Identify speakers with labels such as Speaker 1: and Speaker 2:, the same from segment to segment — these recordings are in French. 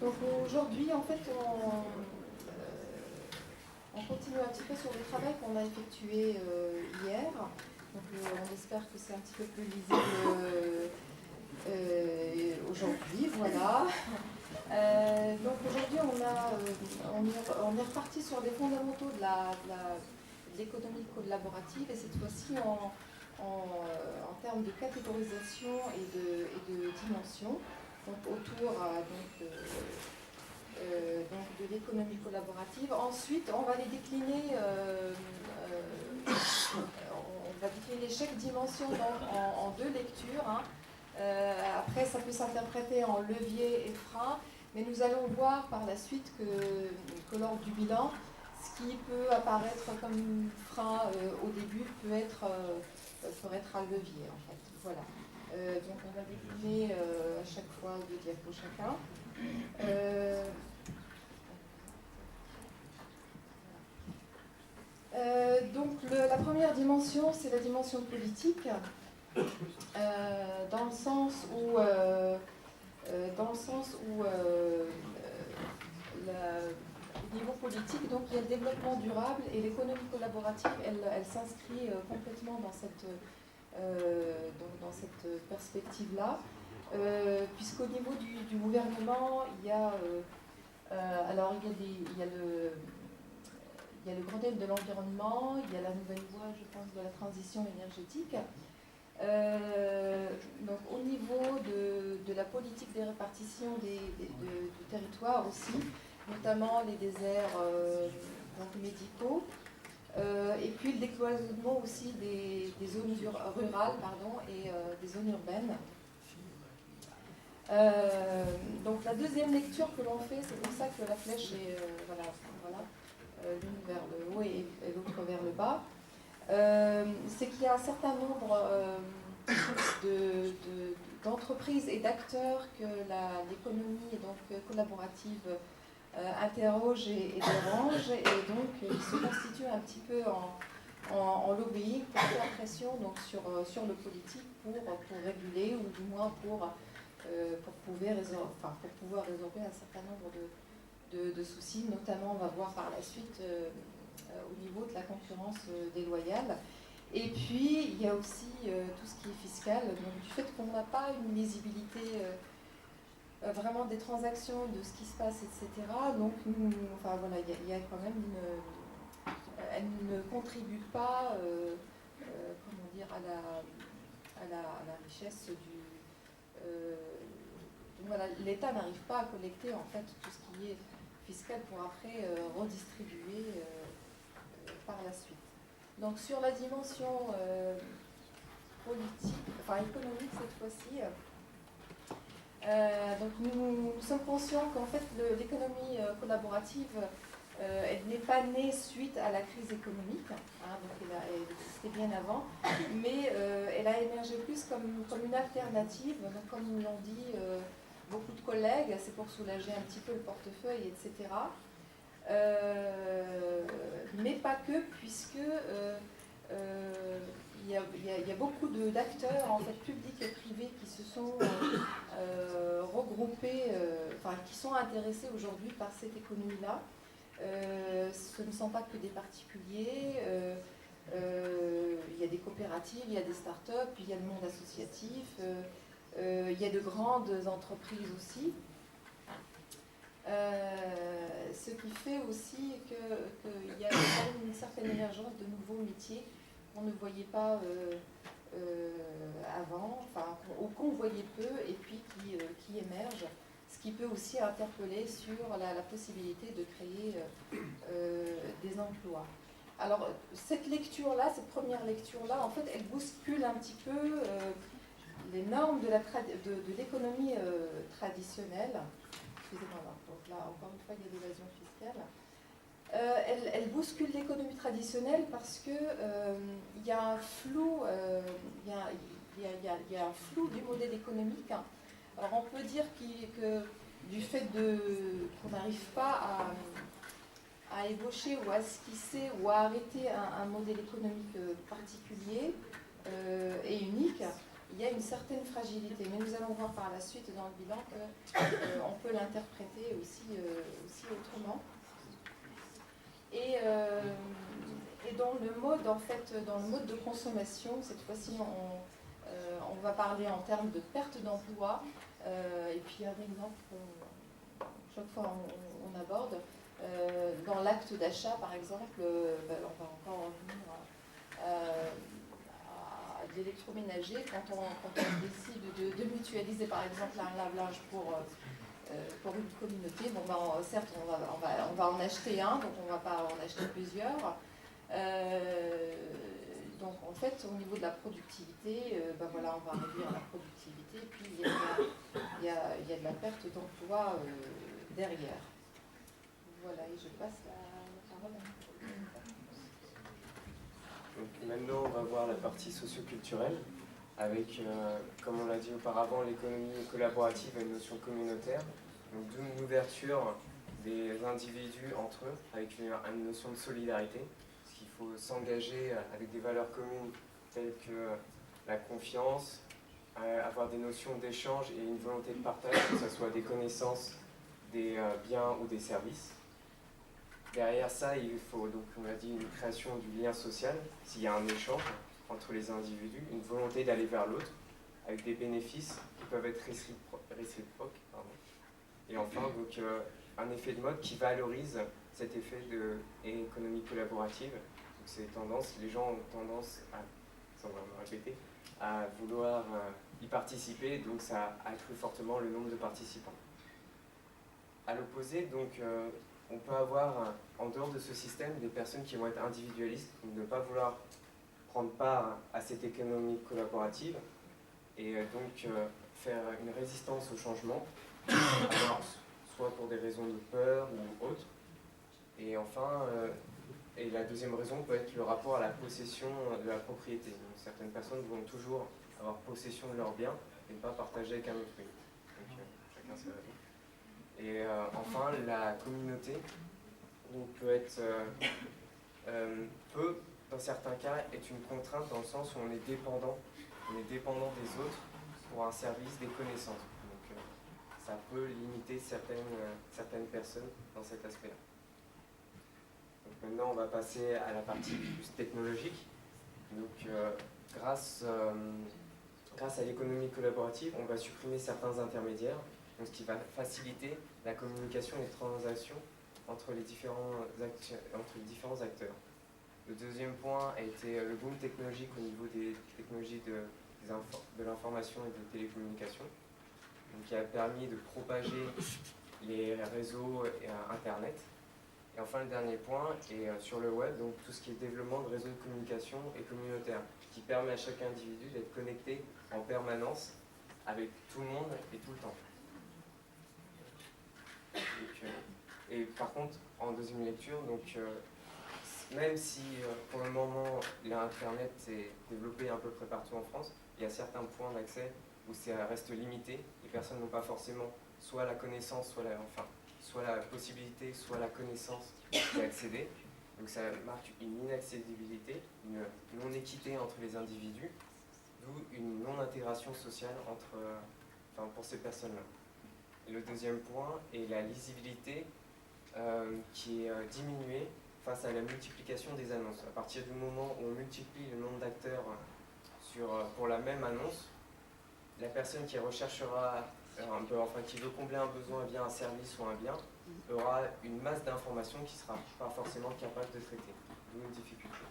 Speaker 1: Donc aujourd'hui, en fait, on continue un petit peu sur le travail qu'on a effectué hier. Donc on espère que c'est un petit peu plus lisible aujourd'hui, voilà. Donc aujourd'hui, on est reparti sur les fondamentaux de l'économie collaborative, et cette fois-ci en termes de catégorisation et de dimension, donc autour donc de l'économie collaborative. Ensuite, on va les décliner, on va décliner chaque dimension en deux lectures. Hein. Après, ça peut s'interpréter en levier et frein, mais nous allons voir par la suite que lors du bilan, ce qui peut apparaître comme frein au début peut être un levier, en fait. Voilà. Donc on va décliner à chaque fois deux diapos chacun. Donc la première dimension, c'est la dimension politique, dans le sens où au niveau politique, donc il y a le développement durable et l'économie collaborative, elle s'inscrit complètement dans cette perspective-là, puisqu'au niveau du gouvernement, il y a le grand thème de l'environnement, il y a la nouvelle voie, je pense, de la transition énergétique. Donc au niveau de la politique des répartitions du territoire aussi, notamment les déserts médicaux, et puis le décloisonnement aussi des zones rurales et des zones urbaines. Donc la deuxième lecture que l'on fait, c'est pour ça que la flèche est l'une vers le haut et l'autre vers le bas. C'est qu'il y a un certain nombre d'entreprises et d'acteurs que l'économie collaborative interroge et dérange, et donc ils se constituent un petit peu en lobbying pour faire pression donc, sur le politique pour réguler, ou du moins pour pouvoir résorber un certain nombre de soucis, notamment on va voir par la suite au niveau de la concurrence déloyale. Et puis il y a aussi tout ce qui est fiscal, donc du fait qu'on n'a pas une lisibilité vraiment des transactions, de ce qui se passe, etc. Donc il y a quand même elle ne contribue pas à la richesse du... donc voilà, l'État n'arrive pas à collecter en fait tout ce qui est fiscal pour après redistribuer par la suite. Donc sur la dimension économique cette fois-ci, donc nous sommes conscients qu'en fait l'économie collaborative elle n'est pas née suite à la crise économique, hein, donc elle existait bien avant, mais elle a émergé plus comme une alternative, donc comme l'ont dit beaucoup de collègues, c'est pour soulager un petit peu le portefeuille, etc. Mais pas que, puisque il y a beaucoup d'acteurs, en fait, publics et privés, qui se sont regroupés, qui sont intéressés aujourd'hui par cette économie-là. Ce ne sont pas que des particuliers, il y a des coopératives, il y a des start-up, puis il y a le monde associatif, il y a de grandes entreprises aussi. Ce qui fait aussi qu'il y a une certaine émergence de nouveaux métiers qu'on ne voyait pas avant, ou qu'on voyait peu, et puis qui émergent, ce qui peut aussi interpeller sur la possibilité de créer des emplois. Alors cette lecture-là, cette première lecture-là, en fait, elle bouscule un petit peu les normes de l'économie traditionnelle. Excusez-moi, donc là, encore une fois, il y a l'évasion fiscale. Elle bouscule l'économie traditionnelle parce que il y a un flou, il y a un flou du modèle économique. Alors on peut dire que du fait qu'on n'arrive pas à ébaucher ou à esquisser ou à arrêter un modèle économique particulier et unique, il y a une certaine fragilité. Mais nous allons voir par la suite dans le bilan qu'on peut l'interpréter aussi autrement. Et dans le mode, en fait, dans le mode de consommation, cette fois-ci, on va parler en termes de perte d'emploi. Et puis un exemple, chaque fois on aborde, dans l'acte d'achat, par exemple, on va encore revenir à l'électroménager. Quand on décide de mutualiser, par exemple, un lave-linge pour une communauté, certes, on va en acheter un, donc on ne va pas en acheter plusieurs. Donc en fait, au niveau de la productivité, on va réduire la productivité, et puis il y a de la perte d'emploi derrière. Voilà, et je passe la parole à
Speaker 2: Donc maintenant, on va voir la partie socioculturelle, avec, comme on l'a dit auparavant, l'économie collaborative et une notion communautaire. Donc d'où une ouverture des individus entre eux, avec une notion de solidarité. Il faut s'engager avec des valeurs communes telles que la confiance, avoir des notions d'échange et une volonté de partage, que ce soit des connaissances, des biens ou des services. Derrière ça, il faut, donc, on a dit, une création du lien social, s'il y a un échange entre les individus, une volonté d'aller vers l'autre, avec des bénéfices qui peuvent être réciproques. Et enfin, donc, un effet de mode qui valorise cet effet d'économie collaborative. Les gens ont tendance à, sans vraiment répéter, à vouloir y participer, donc ça accrue fortement le nombre de participants. À l'opposé, donc, on peut avoir, en dehors de ce système, des personnes qui vont être individualistes, ne pas vouloir prendre part à cette économie collaborative, et donc faire une résistance au changement, soit pour des raisons de peur ou autres. Et enfin, et la deuxième raison peut être le rapport à la possession de la propriété. Donc, certaines personnes vont toujours avoir possession de leurs biens et ne pas partager avec un autrui. Donc chacun ses raisons. Et enfin, la communauté dans certains cas, être une contrainte dans le sens où on est dépendant des autres pour un service, des connaissances. Donc ça peut limiter certaines personnes dans cet aspect-là. Maintenant, on va passer à la partie plus technologique. Donc, grâce à l'économie collaborative, on va supprimer certains intermédiaires, donc ce qui va faciliter la communication et les transactions entre les différents acteurs. Le deuxième point a été le boom technologique au niveau des technologies de l'information et des télécommunications, donc, qui a permis de propager les réseaux et Internet. Et enfin, le dernier point est sur le web, donc tout ce qui est développement de réseaux de communication et communautaire, qui permet à chaque individu d'être connecté en permanence avec tout le monde et tout le temps. Donc, et par contre, en deuxième lecture, donc, même si pour le moment l'Internet est développé à peu près partout en France, il y a certains points d'accès où ça reste limité. Les personnes n'ont pas forcément soit la connaissance, soit la possibilité, soit la connaissance d'y accéder. Donc ça marque une inaccessibilité, une non-équité entre les individus, d'où une non-intégration sociale pour ces personnes-là. Et le deuxième point est la lisibilité qui est diminuée face à la multiplication des annonces. À partir du moment où on multiplie le nombre d'acteurs pour la même annonce, la personne qui recherchera qui veut combler un besoin via un service ou un bien, aura une masse d'informations qui ne sera pas forcément capable de traiter, d'où une difficulté.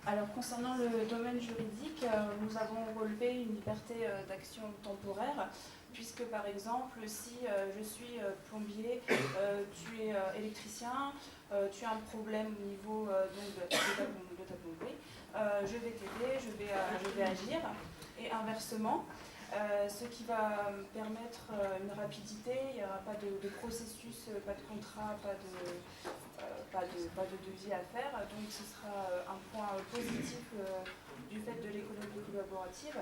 Speaker 3: Alors, concernant le domaine juridique, nous avons relevé une liberté d'action temporaire, puisque par exemple, si je suis plombier, tu es électricien, tu as un problème au niveau de ta plomberie, je vais t'aider, je vais agir, et inversement, ce qui va permettre une rapidité, il n'y aura pas de processus, pas de contrat, pas de devis à faire, donc ce sera un point positif du fait de l'économie collaborative.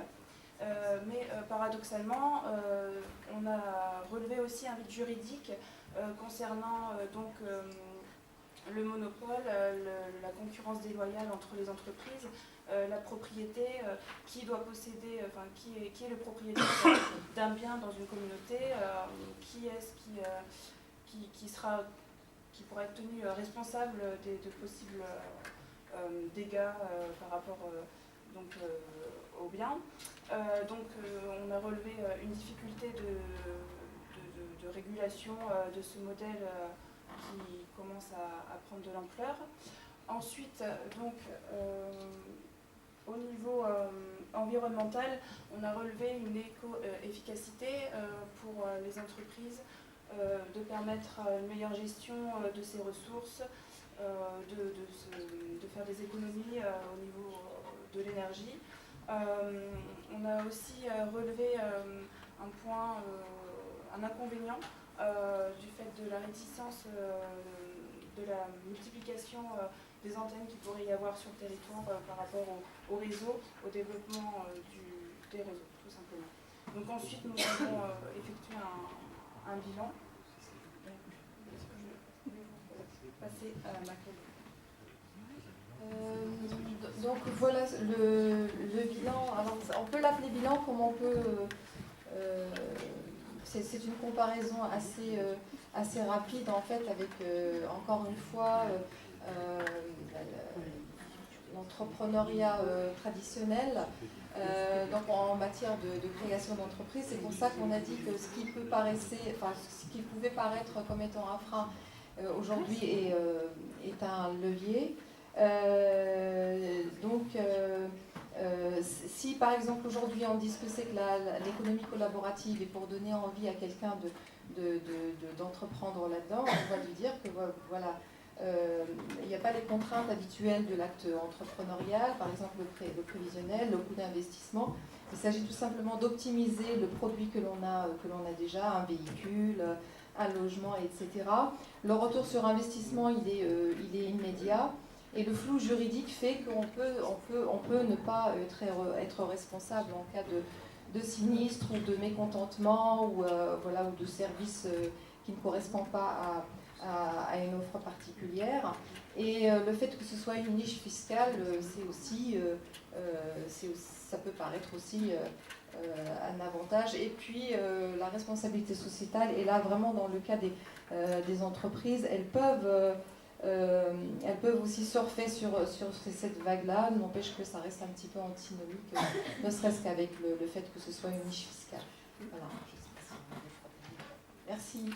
Speaker 3: Mais paradoxalement, on a relevé aussi un vide juridique concernant le monopole, la concurrence déloyale entre les entreprises, la propriété, qui doit posséder, enfin qui est le propriétaire d'un bien dans une communauté, qui est-ce qui pourra être tenu responsable de possibles dégâts par rapport au bien. On a relevé une difficulté de régulation de ce modèle qui commence à prendre de l'ampleur. Ensuite, au niveau environnemental, on a relevé une éco-efficacité pour les entreprises, de permettre une meilleure gestion de ces ressources, de faire des économies au niveau de l'énergie. On a aussi relevé un inconvénient du fait de la réticence de la multiplication des antennes qu'il pourrait y avoir sur le territoire par rapport au réseau, au développement des réseaux, tout simplement. Donc ensuite, nous avons effectué un bilan. Je vais passer à ma collègue.
Speaker 1: Donc voilà le bilan. Alors, on peut l'appeler bilan comme on peut. C'est une comparaison assez rapide en fait avec encore une fois l'entrepreneuriat traditionnel. Donc en matière de création d'entreprise, c'est pour ça qu'on a dit que ce qui pouvait paraître comme étant un frein aujourd'hui est un levier. Si par exemple aujourd'hui on dit ce que c'est que l'économie collaborative et pour donner envie à quelqu'un d'entreprendre là-dedans, on va lui dire que voilà, il n'y a pas les contraintes habituelles de l'acte entrepreneurial, par exemple le prévisionnel, le coût d'investissement. Il s'agit tout simplement d'optimiser le produit que l'on a déjà, un véhicule, un logement, etc. Le retour sur investissement, il est immédiat. Et le flou juridique fait qu'on peut ne pas être responsable en cas de sinistre ou de mécontentement ou de service qui ne correspond pas à une offre particulière. Et le fait que ce soit une niche fiscale, ça peut paraître aussi un avantage. Et puis la responsabilité sociétale, et là vraiment dans le cas des entreprises, elles peuvent aussi surfer sur cette vague-là, n'empêche que ça reste un petit peu antinomique, ne serait-ce qu'avec le fait que ce soit une niche fiscale. Voilà. Merci.